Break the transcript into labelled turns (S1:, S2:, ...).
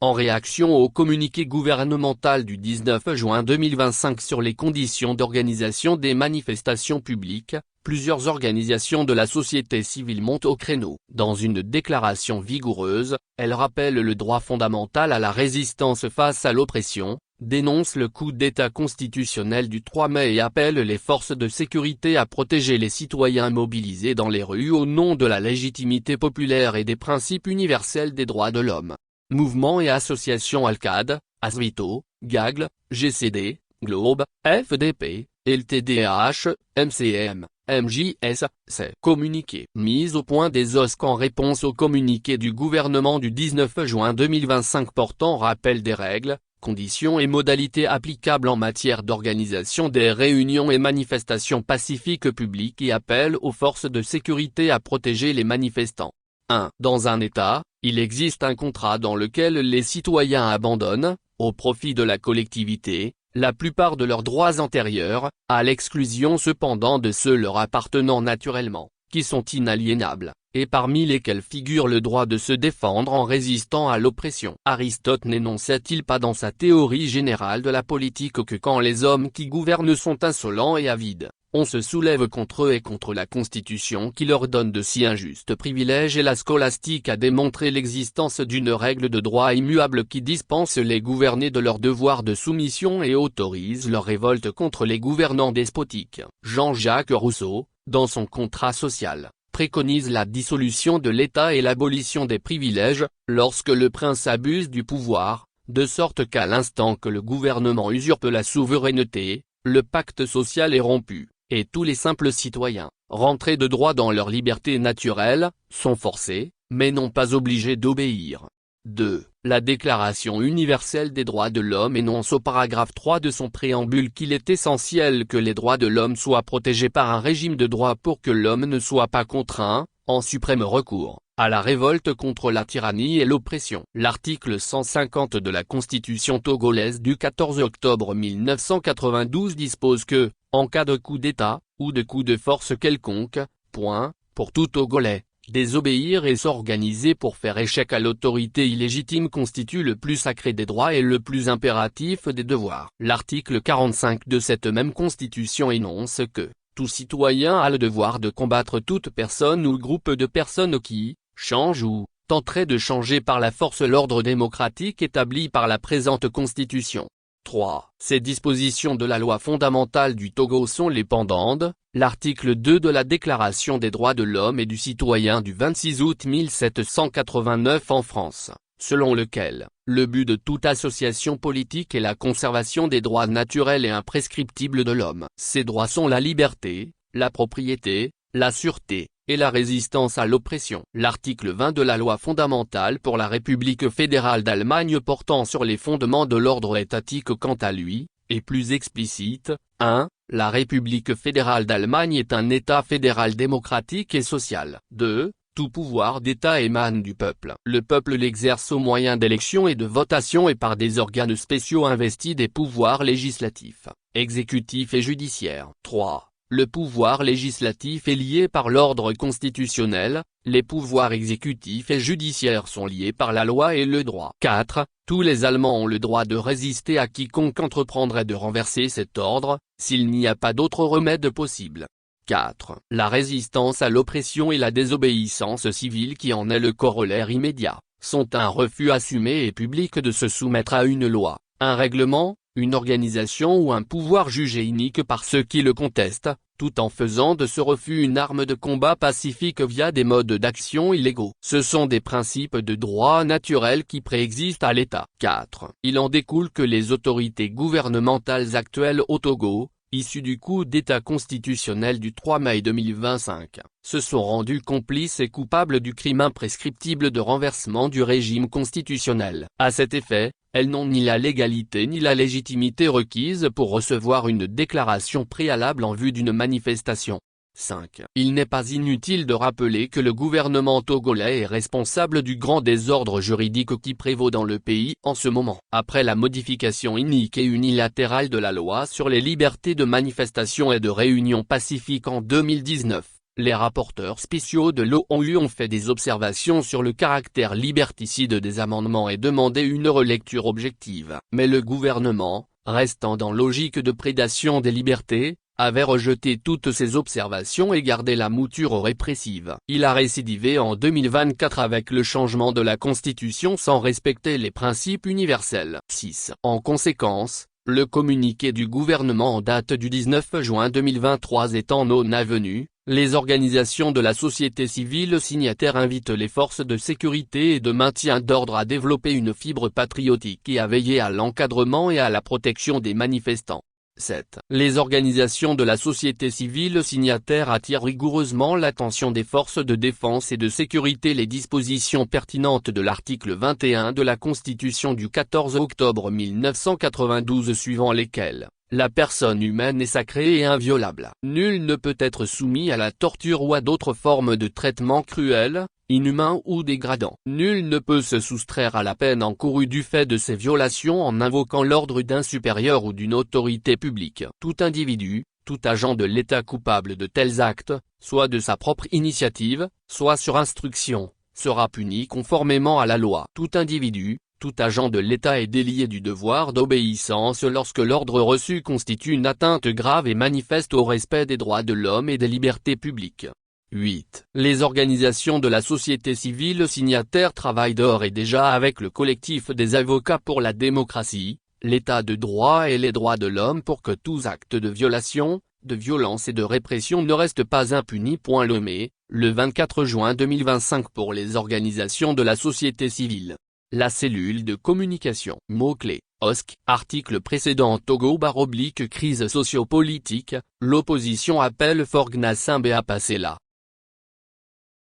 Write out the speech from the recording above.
S1: En réaction au communiqué gouvernemental du 19 juin 2025 sur les conditions d'organisation des manifestations publiques, plusieurs organisations de la société civile montent au créneau. Dans une déclaration vigoureuse, elles rappellent le droit fondamental à la résistance face à l'oppression, dénoncent le coup d'État constitutionnel du 3 mai et appellent les forces de sécurité à protéger les citoyens mobilisés dans les rues au nom de la légitimité populaire et des principes universels des droits de l'homme. Mouvements et associations Alcad, Asvito, GAGL, GCD, Globe, FDP, LTDH, MCM, MJS, c'est communiqué mis au point des OSC en réponse au communiqué du gouvernement du 19 juin 2025 portant rappel des règles, conditions et modalités applicables en matière d'organisation des réunions et manifestations pacifiques publiques et appelle aux forces de sécurité à protéger les manifestants. 1. Dans un État, il existe un contrat dans lequel les citoyens abandonnent, au profit de la collectivité, la plupart de leurs droits antérieurs, à l'exclusion cependant de ceux leur appartenant naturellement, qui sont inaliénables, et parmi lesquels figure le droit de se défendre en résistant à l'oppression. Aristote n'énonçait-il pas dans sa théorie générale de la politique que quand les hommes qui gouvernent sont insolents et avides, on se soulève contre eux et contre la Constitution qui leur donne de si injustes privilèges, et la scolastique a démontré l'existence d'une règle de droit immuable qui dispense les gouvernés de leur devoir de soumission et autorise leur révolte contre les gouvernants despotiques. Jean-Jacques Rousseau, dans son Contrat social, préconise la dissolution de l'État et l'abolition des privilèges, lorsque le prince abuse du pouvoir, de sorte qu'à l'instant que le gouvernement usurpe la souveraineté, le pacte social est rompu, et tous les simples citoyens, rentrés de droit dans leur liberté naturelle, sont forcés, mais non pas obligés d'obéir. 2. La Déclaration universelle des droits de l'homme énonce au paragraphe 3 de son préambule qu'il est essentiel que les droits de l'homme soient protégés par un régime de droit pour que l'homme ne soit pas contraint, en suprême recours, à la révolte contre la tyrannie et l'oppression. L'article 150 de la Constitution togolaise du 14 octobre 1992 dispose que, en cas de coup d'État, ou de coup de force quelconque, pour tout Togolais, désobéir et s'organiser pour faire échec à l'autorité illégitime constitue le plus sacré des droits et le plus impératif des devoirs. L'article 45 de cette même Constitution énonce que tout citoyen a le devoir de combattre toute personne ou groupe de personnes qui change ou tenterait de changer par la force l'ordre démocratique établi par la présente Constitution. 3. Ces dispositions de la loi fondamentale du Togo sont les pendantes, l'article 2 de la Déclaration des droits de l'homme et du citoyen du 26 août 1789 en France, selon lequel le but de toute association politique est la conservation des droits naturels et imprescriptibles de l'homme. Ces droits sont la liberté, la propriété, la sûreté, et la résistance à l'oppression. L'article 20 de la loi fondamentale pour la République fédérale d'Allemagne portant sur les fondements de l'ordre étatique quant à lui, est plus explicite. 1. La République fédérale d'Allemagne est un État fédéral démocratique et social. 2. Tout pouvoir d'État émane du peuple. Le peuple l'exerce au moyen d'élections et de votations et par des organes spéciaux investis des pouvoirs législatifs, exécutifs et judiciaires. 3. Le pouvoir législatif est lié par l'ordre constitutionnel, les pouvoirs exécutifs et judiciaires sont liés par la loi et le droit. 4. Tous les Allemands ont le droit de résister à quiconque entreprendrait de renverser cet ordre, s'il n'y a pas d'autre remède possible. 4. La résistance à l'oppression et la désobéissance civile qui en est le corollaire immédiat, sont un refus assumé et public de se soumettre à une loi, un règlement, une organisation ou un pouvoir jugé inique par ceux qui le contestent, tout en faisant de ce refus une arme de combat pacifique via des modes d'action illégaux. Ce sont des principes de droit naturel qui préexistent à l'État. 4. Il en découle que les autorités gouvernementales actuelles au Togo, issues du coup d'État constitutionnel du 3 mai 2025, se sont rendues complices et coupables du crime imprescriptible de renversement du régime constitutionnel. À cet effet, elles n'ont ni la légalité ni la légitimité requises pour recevoir une déclaration préalable en vue d'une manifestation. 5. Il n'est pas inutile de rappeler que le gouvernement togolais est responsable du grand désordre juridique qui prévaut dans le pays en ce moment. Après la modification inique et unilatérale de la loi sur les libertés de manifestation et de réunion pacifique en 2019, Les rapporteurs spéciaux de l'ONU ont fait des observations sur le caractère liberticide des amendements et demandé une relecture objective. Mais le gouvernement, restant dans logique de prédation des libertés, avait rejeté toutes ces observations et gardé la mouture répressive. Il a récidivé en 2024 avec le changement de la Constitution sans respecter les principes universels. 6. En conséquence, le communiqué du gouvernement en date du 19 juin 2023 étant non avenu, les organisations de la société civile signataires invitent les forces de sécurité et de maintien d'ordre à développer une fibre patriotique et à veiller à l'encadrement et à la protection des manifestants. 7. Les organisations de la société civile signataires attirent rigoureusement l'attention des forces de défense et de sécurité les dispositions pertinentes de l'article 21 de la Constitution du 14 octobre 1992 suivant lesquelles la personne humaine est sacrée et inviolable. Nul ne peut être soumis à la torture ou à d'autres formes de traitement cruel, inhumain ou dégradant. Nul ne peut se soustraire à la peine encourue du fait de ces violations en invoquant l'ordre d'un supérieur ou d'une autorité publique. Tout individu, tout agent de l'État coupable de tels actes, soit de sa propre initiative, soit sur instruction, sera puni conformément à la loi. Tout individu, tout agent de l'État est délié du devoir d'obéissance lorsque l'ordre reçu constitue une atteinte grave et manifeste au respect des droits de l'homme et des libertés publiques. 8. Les organisations de la société civile signataires travaillent d'ores et déjà avec le collectif des avocats pour la démocratie, l'état de droit et les droits de l'homme pour que tous actes de violation, de violence et de répression ne restent pas impunis. Le mai, le 24 juin 2025 pour les organisations de la société civile. La cellule de communication. Mots-clés. OSC. Article précédent. Togo / crise sociopolitique, l'opposition appelle Faure Gnassingbé à passer là.